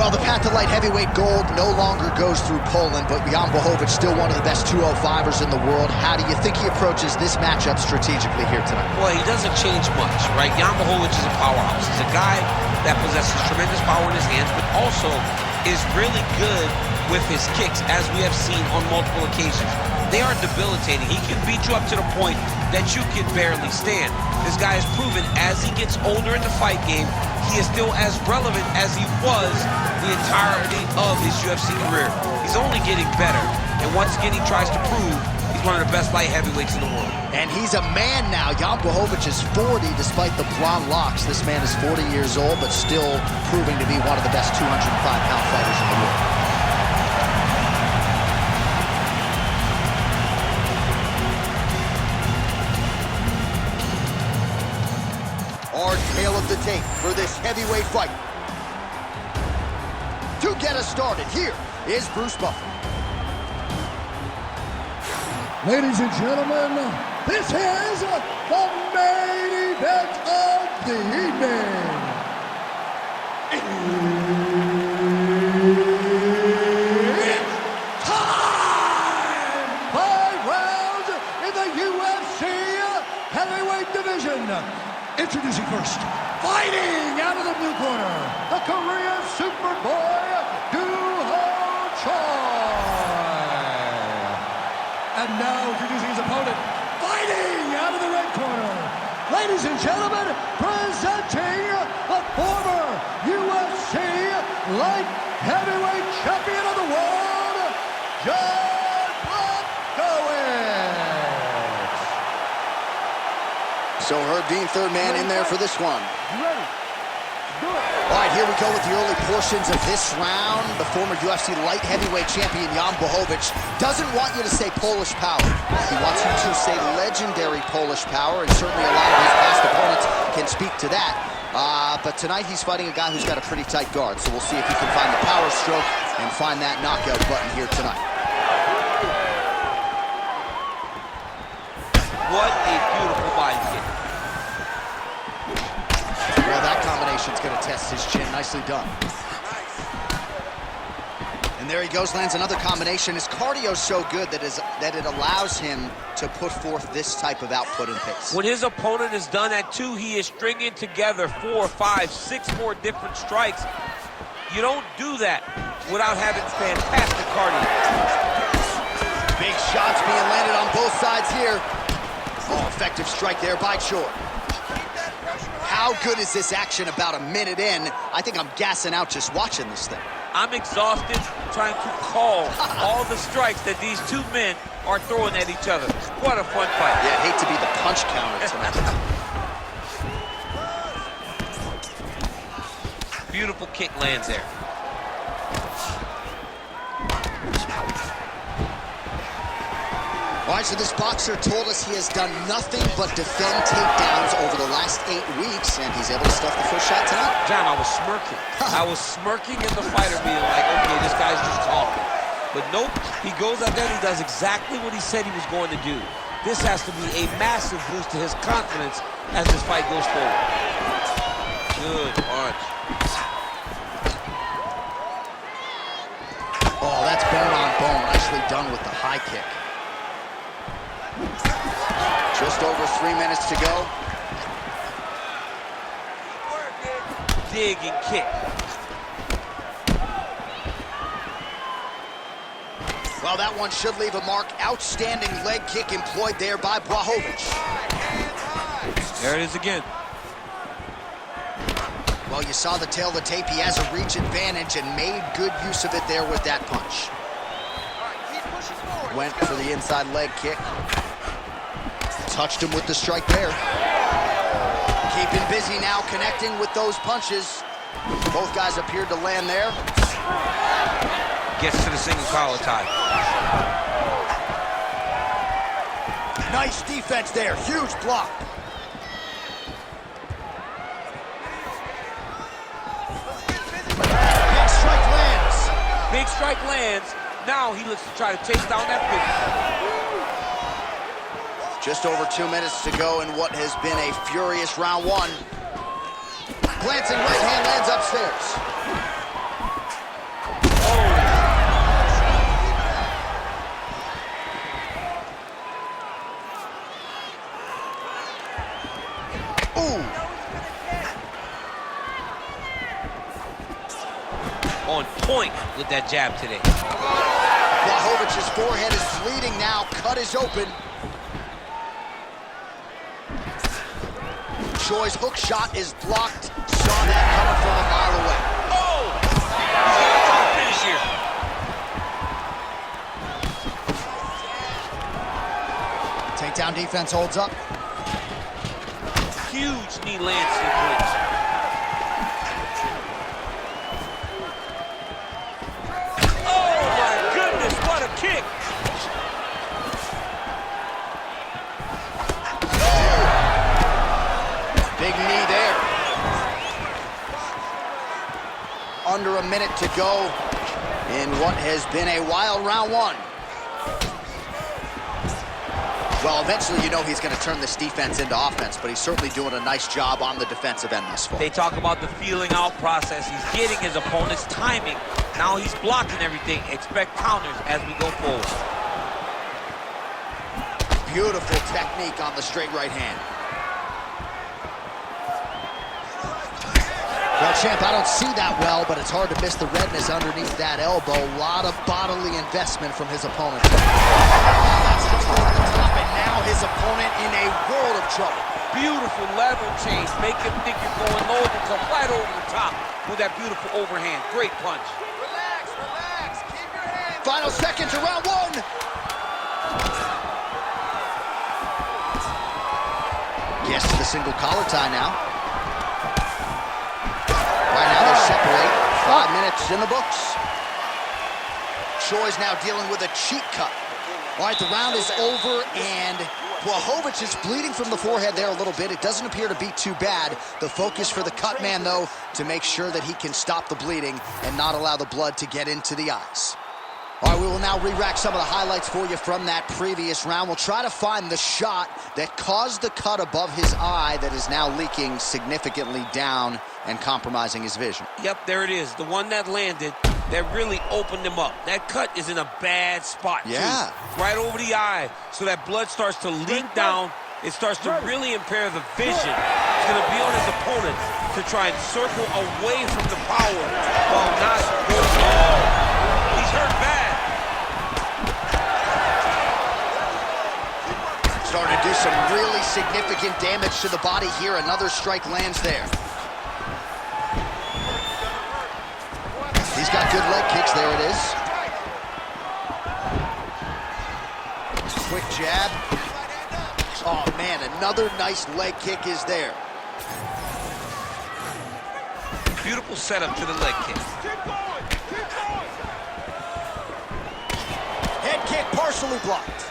Well, the path to light heavyweight gold no longer goes through Poland, but Jan Blachowicz still one of the best 205ers in the world. How do you think he approaches this matchup strategically here tonight? Well, he doesn't change much, right? Jan Blachowicz is a powerhouse. He's a guy that possesses tremendous power in his hands, but also is really good with his kicks, as we have seen on multiple occasions. They are debilitating. He can beat you up to the point that you can barely stand. This guy has proven as he gets older in the fight game, he is still as relevant as he was the entirety of his UFC career. He's only getting better, and once again he tries to prove he's one of the best light heavyweights in the world. And he's a man now. Jan Blachowicz is 40 despite the blonde locks. This man is 40 years old, but still proving to be one of the best 205-pound fighters in the world. Our tale of the tape for this heavyweight fight. To get us started, here is Bruce Buffer. Ladies and gentlemen, this is the main event of the evening. It's time! 5 rounds in the UFC heavyweight division. Introducing first, fighting out of the blue corner, the Korean Superboy, Doo-Ho Choi. And now introducing his opponent, fighting out of the red corner. Ladies and gentlemen, presenting the former UFC light heavyweight champion of the world, Jan Blachowicz. So Herb Dean, third man in there for this one. Ready? Do it. All right, here we go with the early portions of this round. The former UFC light heavyweight champion, Jan Blachowicz, doesn't want you to say Polish power. He wants you to say legendary Polish power, and certainly a lot of his past opponents can speak to that. But tonight he's fighting a guy who's got a pretty tight guard, so we'll see if he can find the power stroke and find that knockout button here tonight. What a beautiful body kick. Well, that combination's going to test his chin. Nicely done. And there he goes, lands another combination. His cardio's so good that it allows him to put forth this type of output and pace. When his opponent is done at 2, he is stringing together 4, 5, 6 more different strikes. You don't do that without having fantastic cardio. Big shots being landed on both sides here. Oh, effective strike there by Choi. How good is this action about a minute in? I think I'm gassing out just watching this thing. I'm exhausted trying to call all the strikes that these two men are throwing at each other. What a fun fight. Yeah, I'd hate to be the punch counter tonight. Beautiful kick lands there. All right, so this boxer told us he has done nothing but defend takedowns over the last 8 weeks, and he's able to stuff the first shot tonight. John, I was smirking. I was smirking in the fighter being like, okay, this guy's just talking. But nope, he goes out there and he does exactly what he said he was going to do. This has to be a massive boost to his confidence as this fight goes forward. Good punch. Oh, that's bone on bone. Nicely done with the high kick. Just over 3 minutes to go. Dig and kick. Well, that one should leave a mark. Outstanding leg kick employed there by Blachowicz. There it is again. Well, you saw the tail of the tape. He has a reach advantage and made good use of it there with that punch. Went for the inside leg kick. Touched him with the strike there. Keeping busy now, connecting with those punches. Both guys appeared to land there. Gets to the single collar tie. Nice defense there, huge block. Big strike lands. Big strike lands. Now he looks to try to chase down that finish. Just over 2 minutes to go in what has been a furious round one. Glancing right hand lands upstairs. on point with that jab today. Blachowicz' forehead is bleeding now. Cut is open. Choi's hook shot is blocked. Saw that coming from a mile away. Oh! He's got to try to finish here. Takedown defense holds up. Huge knee land sequence. Oh my goodness, what a kick! Big knee there. Under a minute to go in what has been a wild round one. Well, eventually you know he's going to turn this defense into offense, but he's certainly doing a nice job on the defensive end thus far. They talk about the feeling out process. He's getting his opponent's timing. Now he's blocking everything. Expect counters as we go forward. Beautiful technique on the straight right hand. Well, champ, I don't see that well, but it's hard to miss the redness underneath that elbow. A lot of bodily investment from his opponent. That's just over the top, and now his opponent in a world of trouble. Beautiful level change. Make him think you're going low and come right over the top with that beautiful overhand. Great punch. Relax, relax. Keep your hands. Final seconds of round one. Gets to the single collar tie now. Right now they separate. 5 minutes in the books. Choi's now dealing with a cheek cut. All right, the round is over, and Blachowicz is bleeding from the forehead there a little bit. It doesn't appear to be too bad. The focus for the cut man, though, to make sure that he can stop the bleeding and not allow the blood to get into the eyes. All right, we will now re-rack some of the highlights for you from that previous round. We'll try to find the shot that caused the cut above his eye that is now leaking significantly down and compromising his vision. Yep, there it is. The one that landed that really opened him up. That cut is in a bad spot, yeah, too. Right over the eye, so that blood starts to leak down. It starts to really impair the vision. It's going to be on his opponent to try and circle away from the power while not going. Oh, he's hurt bad. Starting to do some really significant damage to the body here. Another strike lands there. He's got good leg kicks. There it is. Quick jab. Oh, man, another nice leg kick is there. Beautiful setup to the leg kick. Head kick partially blocked.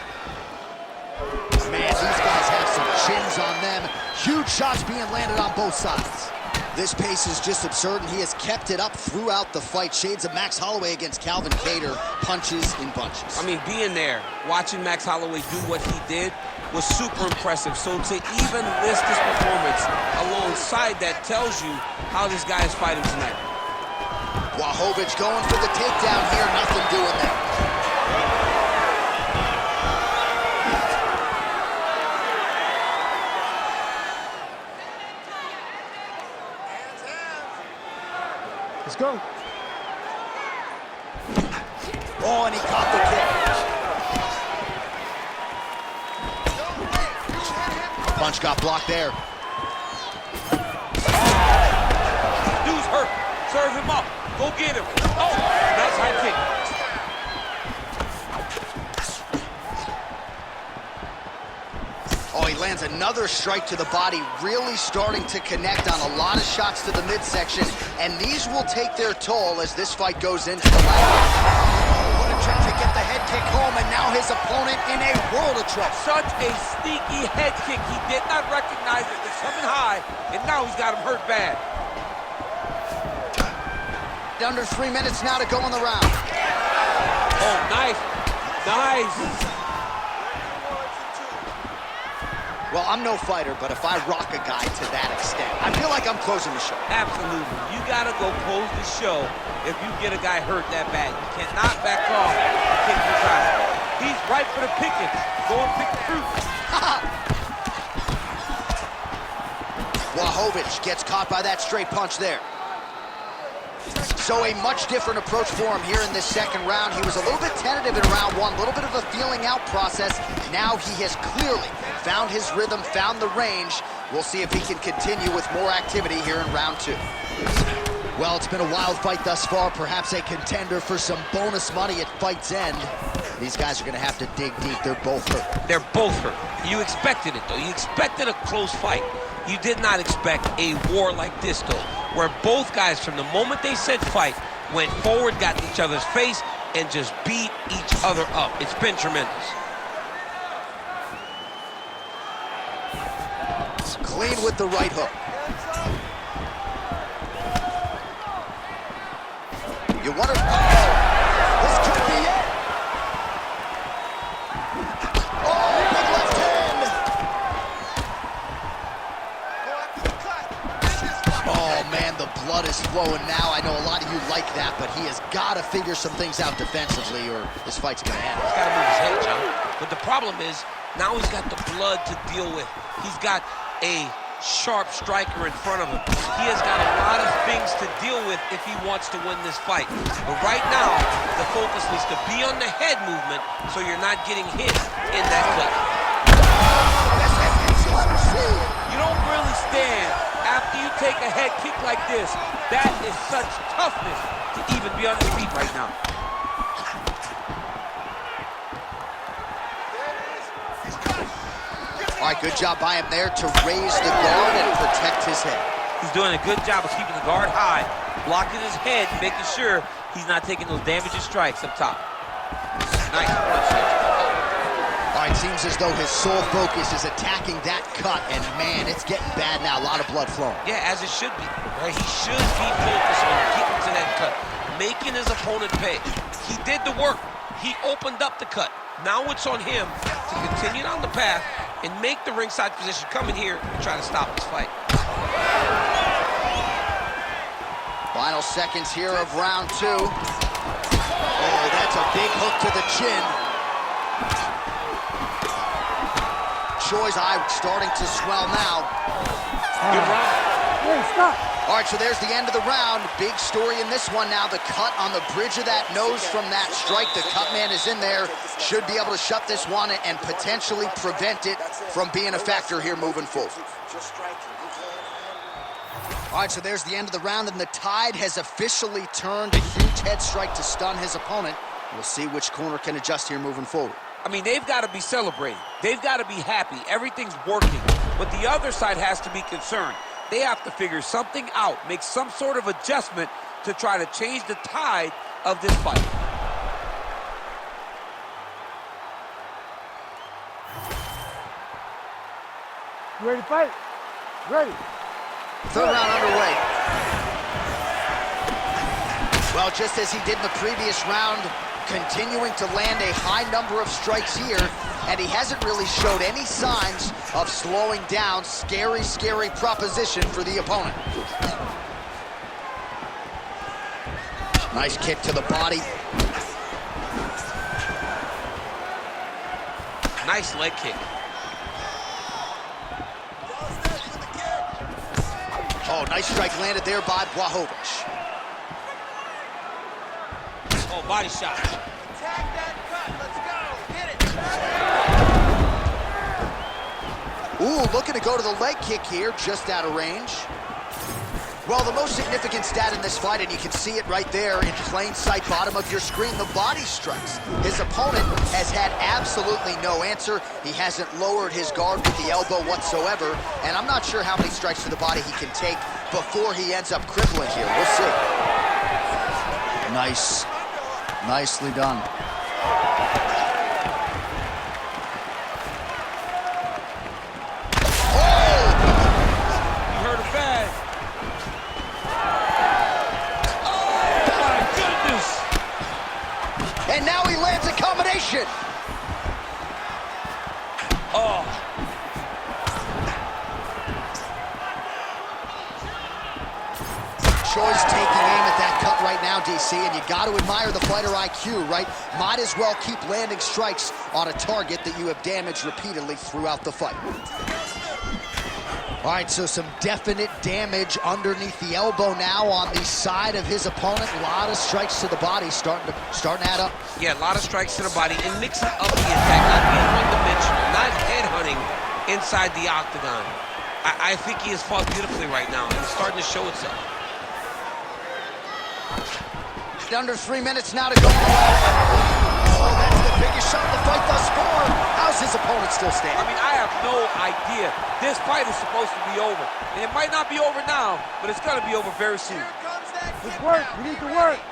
Man, these guys have some chins on them. Huge shots being landed on both sides. This pace is just absurd, and he has kept it up throughout the fight. Shades of Max Holloway against Calvin Kattar, punches in bunches. I mean, being there, watching Max Holloway do what he did was super impressive. So to even list this performance alongside that tells you how this guy is fighting tonight. Blachowicz going for the takedown here, nothing doing there. Let's go. Oh, and he caught the kick. Punch got blocked there. Dude's hurt. Serve him up. Go get him. Oh, nice high kick. Oh, he lands another strike to the body, really starting to connect on a lot of shots to the midsection, and these will take their toll as this fight goes into the last. What a attempt to get the head kick home, and now his opponent in a world of trouble. Such a sneaky head kick. He did not recognize it. It's coming high, and now he's got him hurt bad. Under 3 minutes now to go in the round. Oh, nice. Nice. Well, I'm no fighter, but if I rock a guy to that extent, I feel like I'm closing the show. Absolutely. You got to go close the show if you get a guy hurt that bad. You cannot back off and kick your guy. He's right for the picking. Go and pick the fruit. Blachowicz gets caught by that straight punch there. So a much different approach for him here in this second round. He was a little bit tentative in round one, a little bit of a feeling out process. Now he has clearly found his rhythm, found the range. We'll see if he can continue with more activity here in round two. Well, it's been a wild fight thus far, perhaps a contender for some bonus money at fight's end. These guys are gonna have to dig deep. They're both hurt. They're both hurt. You expected it, though. You expected a close fight. You did not expect a war like this, though, where both guys, from the moment they said fight, went forward, got in each other's face, and just beat each other up. It's been tremendous. Clean with the right hook. You wonder, this could be it. Oh, big left hand. Oh, man, the blood is flowing now. I know a lot of you like that, but he has got to figure some things out defensively or this fight's going to end. He's got to move his head, John. But the problem is, now he's got the blood to deal with. He's got a sharp striker in front of him. He has got a lot of things to deal with if he wants to win this fight. But right now, the focus needs to be on the head movement so you're not getting hit in that cut. You don't really stand after you take a head kick like this. That is such toughness to even be on his feet right now. All right, good job by him there to raise the guard and protect his head. He's doing a good job of keeping the guard high, blocking his head, making sure he's not taking those damaging strikes up top. Nice. All right, seems as though his sole focus is attacking that cut, and man, it's getting bad now. A lot of blood flowing. Yeah, as it should be. Right? He should be focused on getting to that cut, making his opponent pay. He did the work. He opened up the cut. Now it's on him to continue down the path and make the ringside position, come in here and try to stop this fight. Final seconds here of round two. Oh, that's a big hook to the chin. Choi's eye starting to swell now. Good round. Hey, stop. All right, so there's the end of the round. Big story in this one now. The cut on the bridge of that nose from that strike. The cut man is in there. Should be able to shut this one and potentially prevent it from being a factor here moving forward. All right, so there's the end of the round, and the tide has officially turned. A huge head strike to stun his opponent. We'll see which corner can adjust here moving forward. I mean, they've got to be celebrating. They've got to be happy. Everything's working. But the other side has to be concerned. They have to figure something out, make some sort of adjustment to try to change the tide of this fight. You ready to fight? Ready. Third round underway. Well, just as he did in the previous round, continuing to land a high number of strikes here, and he hasn't really showed any signs of slowing down. Scary, scary proposition for the opponent. Nice kick to the body. Nice leg kick. Oh, nice strike landed there by Blachowicz. Oh, body shot. Ooh, looking to go to the leg kick here, just out of range. Well, the most significant stat in this fight, and you can see it right there in plain sight, bottom of your screen, the body strikes. His opponent has had absolutely no answer. He hasn't lowered his guard with the elbow whatsoever, and I'm not sure how many strikes to the body he can take before he ends up crippling here. We'll see. Nice. Nicely done. And now he lands a combination. Oh. Choi's taking aim at that cut right now, DC, and you got to admire the fighter IQ, right? Might as well keep landing strikes on a target that you have damaged repeatedly throughout the fight. All right, so some definite damage underneath the elbow now on the side of his opponent. A lot of strikes to the body starting to add up. Yeah, a lot of strikes to the body and mixing up the attack, not being one-dimensional, not headhunting inside the octagon. I think he has fought beautifully right now, and it's starting to show itself. Under 3 minutes now to go. Oh, that's the biggest shot of the fight thus far. How's his opponent still standing? I mean, I have no idea. This fight is supposed to be over. And it might not be over now, but it's going to be over very soon. Let's work. We need to work.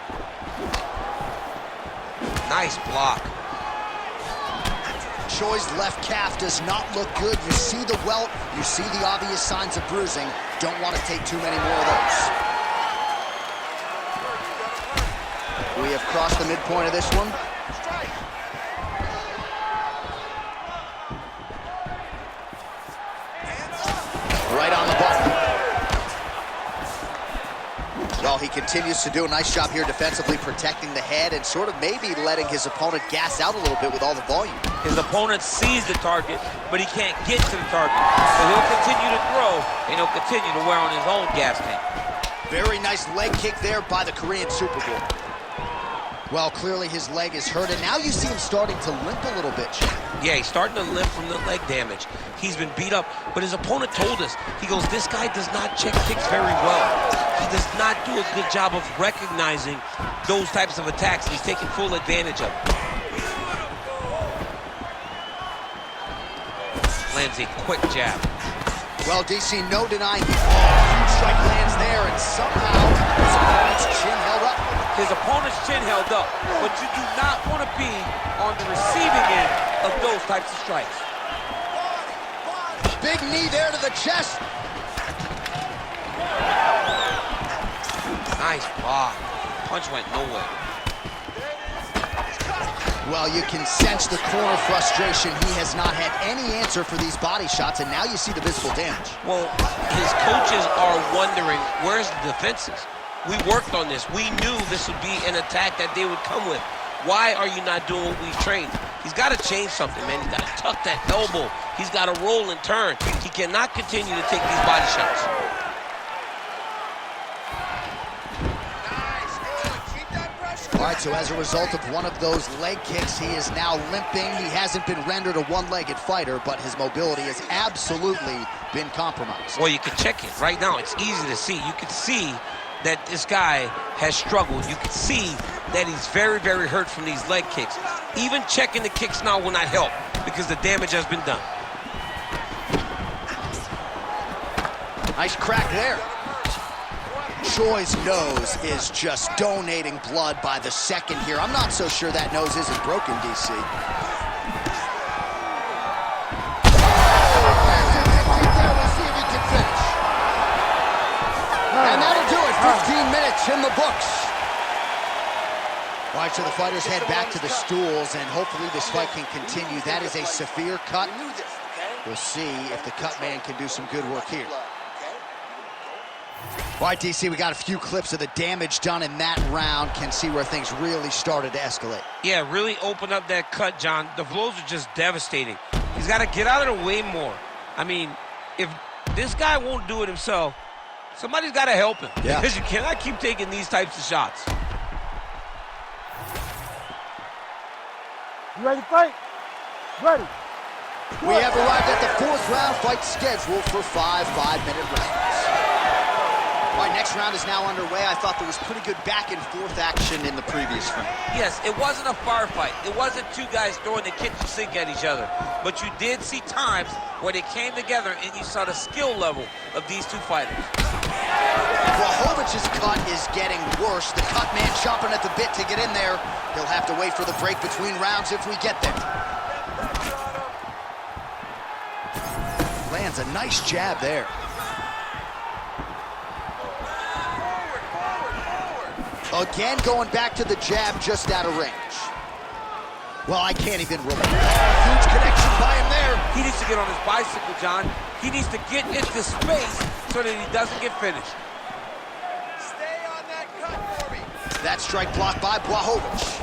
Nice block. Choi's left calf does not look good. You see the welt. You see the obvious signs of bruising. Don't want to take too many more of those. We have crossed the midpoint of this one. Right on the button. Well, he continues to do a nice job here defensively, protecting the head and sort of maybe letting his opponent gas out a little bit with all the volume. His opponent sees the target, but he can't get to the target. So he'll continue to throw, and he'll continue to wear on his own gas tank. Very nice leg kick there by the Korean Super Bowl. Well, clearly his leg is hurt, and now you see him starting to limp a little bit, Jim. Yeah, he's starting to limp from the leg damage. He's been beat up, but his opponent told us, he goes, this guy does not check kicks very well. He does not do a good job of recognizing those types of attacks. He's taking full advantage of it. Lands a quick jab. Well, DC, no denying huge strike lands there, and somehow his opponent's chin held up. His opponent's chin held up, but you do not want to be on the receiving end of those types of strikes. Big knee there to the chest. Nice block. Punch went nowhere. Well, you can sense the corner frustration. He has not had any answer for these body shots, and now you see the visible damage. Well, his coaches are wondering, where's the defenses? We worked on this. We knew this would be an attack that they would come with. Why are you not doing what we've trained? He's got to change something, man. He's got to tuck that elbow. He's got to roll and turn. He cannot continue to take these body shots. All right, so as a result of one of those leg kicks, he is now limping. He hasn't been rendered a one-legged fighter, but his mobility has absolutely been compromised. Well, you can check it right now. It's easy to see. You can see that this guy has struggled. You can see that he's very, very hurt from these leg kicks. Even checking the kicks now will not help because the damage has been done. Nice crack there. Choi's nose is just donating blood by the second here. I'm not so sure that nose isn't broken, DC. Let's see if he can finish. And that'll do it. 15 minutes in the books. All right, so the fighters head back to the stools, and hopefully this fight can continue. That is a severe cut. We'll see if the cut man can do some good work here. All right, DC, we got a few clips of the damage done in that round. Can see where things really started to escalate. Yeah, really open up that cut, John. The blows are just devastating. He's got to get out of the way more. I mean, if this guy won't do it himself, somebody's got to help him. Yeah. Because you cannot keep taking these types of shots. You ready to fight? Ready. We have arrived at the fourth round, fight scheduled for 5 5-minute rounds. All right, next round is now underway. I thought there was pretty good back and forth action in the previous round. Yes, it wasn't a firefight. It wasn't two guys throwing the kitchen sink at each other. But you did see times where they came together and you saw the skill level of these two fighters. Blachowicz' cut is getting worse. The cut man chomping at the bit to get in there. He'll have to wait for the break between rounds if we get there. Lands a nice jab there. Again, going back to the jab just out of range. Well, I can't even relate. Huge connection by him there. He needs to get on his bicycle, John. He needs to get into space so that he doesn't get finished. Stay on that cut for me. That strike blocked by Blachowicz.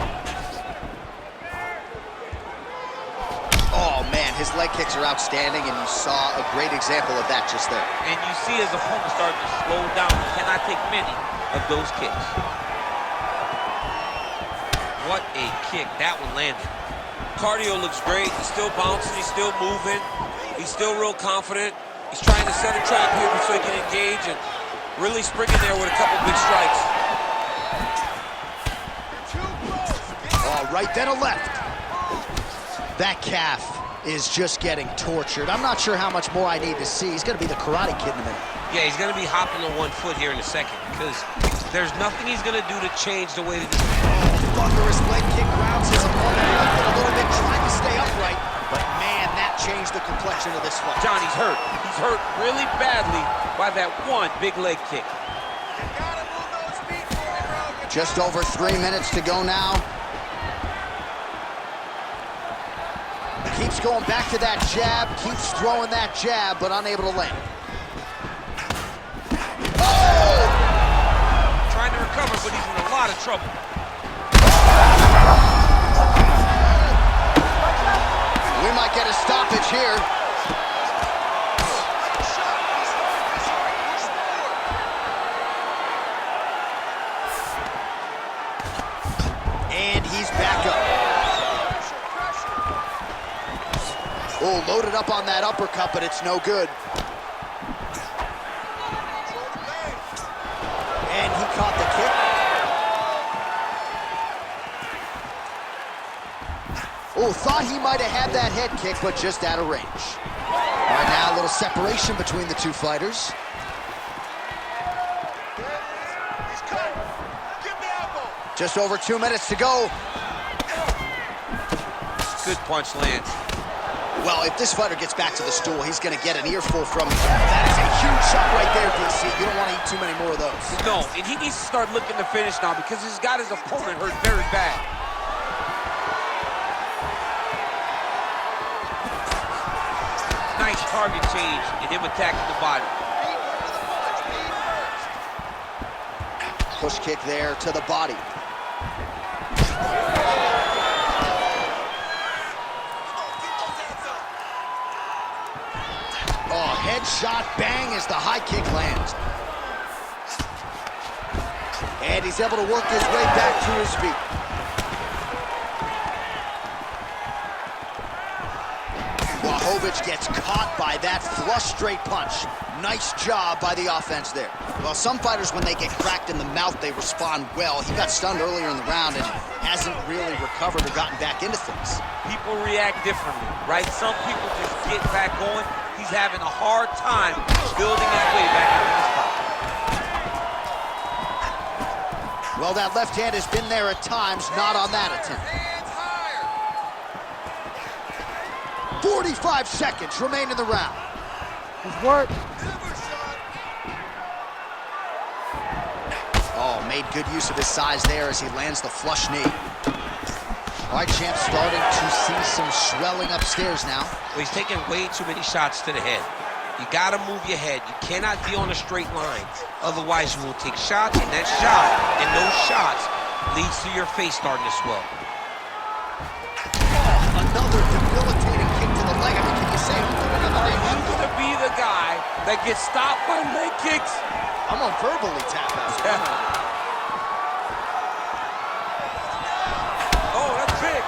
Oh, man. Man, his leg kicks are outstanding, and you saw a great example of that just there. And you see his opponent starting to slow down. He cannot take many of those kicks. What a kick. That one landed. Cardio looks great. He's still bouncing. He's still moving. He's still real confident. He's trying to set a trap here so he can engage and really spring in there with a couple big strikes. Oh, right, then a left. That calf is just getting tortured. I'm not sure how much more I need to see. He's going to be the Karate Kid in a minute. Yeah, he's going to be hopping on one foot here in a second because there's nothing he's going to do to change the way that this... Thunderous leg kick grounds his opponent left a little bit, trying to stay upright. But man, that changed the complexion of this fight. John, he's hurt. He's hurt really badly by that one big leg kick. Just over 3 minutes to go now. Keeps going back to that jab, keeps throwing that jab, but unable to land. Oh! Trying to recover, but he's in a lot of trouble. We might get a stoppage here. And he's back up. Oh, loaded up on that uppercut, but it's no good. And he caught the kick. Oh, thought he might have had that head kick, but just out of range. All right, now a little separation between the two fighters. Just over 2 minutes to go. Good punch lands. Well, if this fighter gets back to the stool, he's going to get an earful from him. That is a huge shot right there, DC. You don't want to eat too many more of those. No, and he needs to start looking to finish now because he's got his opponent hurt very bad. Nice target change and him attacking the body. Push kick there to the body. Oh, headshot, bang, as the high kick lands. And he's able to work his way back to his feet. Blachowicz gets caught by that flush straight punch. Nice job by the offense there. Well, some fighters, when they get cracked in the mouth, they respond well. He got stunned earlier in the round and hasn't really recovered or gotten back into things. People react differently, right? Some people just get back going. He's having a hard time building his way back into this fight. Well, that left hand has been there at times, not on that attempt. 45 seconds remain in the round. Good work. Oh, made good use of his size there as he lands the flush knee. All right, champ, starting to see some swelling upstairs now. Well, he's taking way too many shots to the head. You got to move your head. You cannot be on a straight line. Otherwise, you will take shots, and that shot and those shots leads to your face starting to swell. Oh, another debilitating kick to the leg. I mean, can you say another name? He used to be the guy that gets stopped by leg kicks. I'm gonna verbally tap out. Oh, that's big.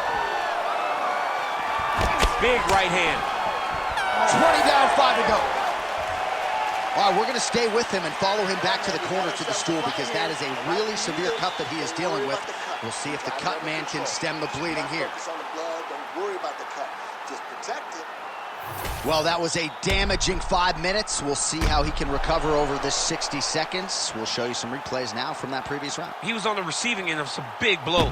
Big right hand. 20 down, 5 to go. All right, we're going to stay with him and follow him back to the corner to the stool because that is a really severe cut that he is dealing with. We'll see if the cut man can stem the bleeding here. Well, that was a damaging 5 minutes. We'll see how he can recover over this 60 seconds. We'll show you some replays now from that previous round. He was on the receiving end of some big blows,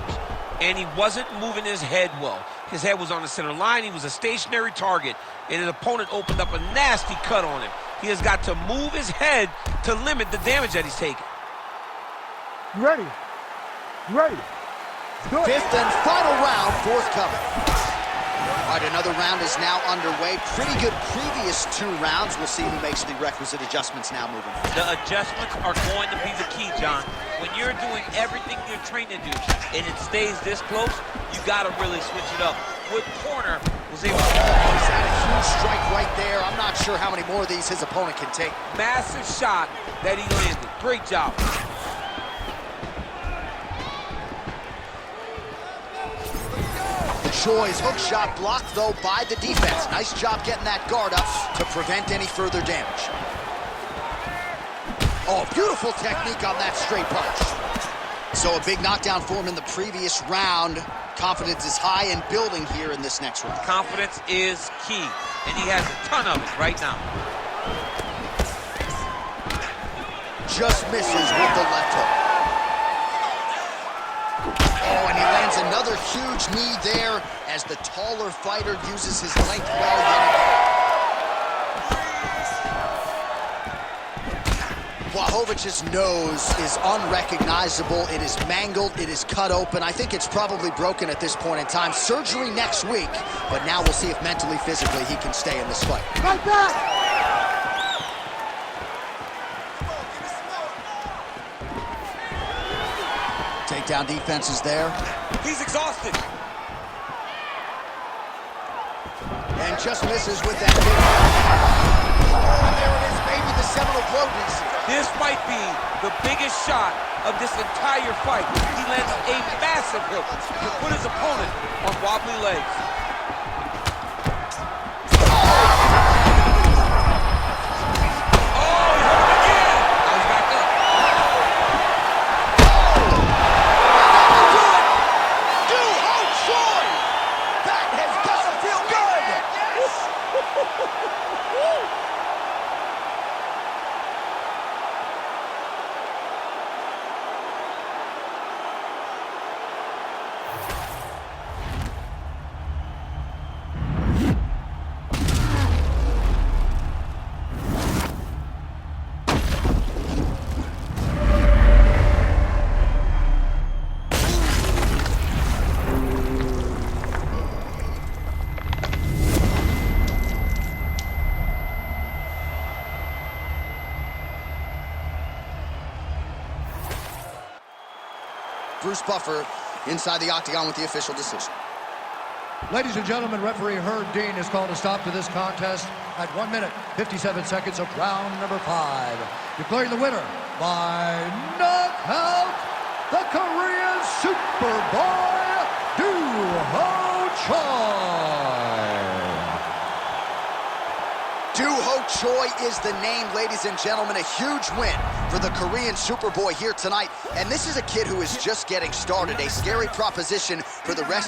and he wasn't moving his head well. His head was on the center line. He was a stationary target, and his opponent opened up a nasty cut on him. He has got to move his head to limit the damage that he's taking. You ready? You ready? Do it. Fifth and final round, forthcoming. All right, another round is now underway. Pretty good previous 2 rounds. We'll see who makes the requisite adjustments now moving forward. The adjustments are going to be the key, John. When you're doing everything you're trained to do and it stays this close, you got to really switch it up. With corner, was able to... Oh, he's had a huge strike right there. I'm not sure how many more of these his opponent can take. Massive shot that he landed. Great job. Choi's hook shot blocked, though, by the defense. Nice job getting that guard up to prevent any further damage. Oh, beautiful technique on that straight punch. So a big knockdown for him in the previous round. Confidence is high and building here in this next round. Confidence is key, and he has a ton of it right now. Just misses with the left hook. Oh, and he lands another huge knee there as the taller fighter uses his length well yet again. Blachowicz' nose is unrecognizable. It is mangled. It is cut open. I think it's probably broken at this point in time. Surgery next week, but now we'll see if mentally, physically, he can stay in this fight. Right back! Takedown defense is there. He's exhausted. And just misses with that big. And there it is, maybe the seminal blow, DC. This might be the biggest shot of this entire fight. He lands a massive hook to put his opponent on wobbly legs. Bruce Buffer inside the octagon with the official decision. Ladies and gentlemen, referee Herb Dean has called a stop to this contest at 1 minute, 57 seconds of round number 5. Declaring the winner by knockout, the Korean Superboy, Do-Ho Choi. Do-Ho Choi is the name, ladies and gentlemen. A huge win for the Korean Superboy here tonight. And this is a kid who is just getting started. A scary proposition for the rest of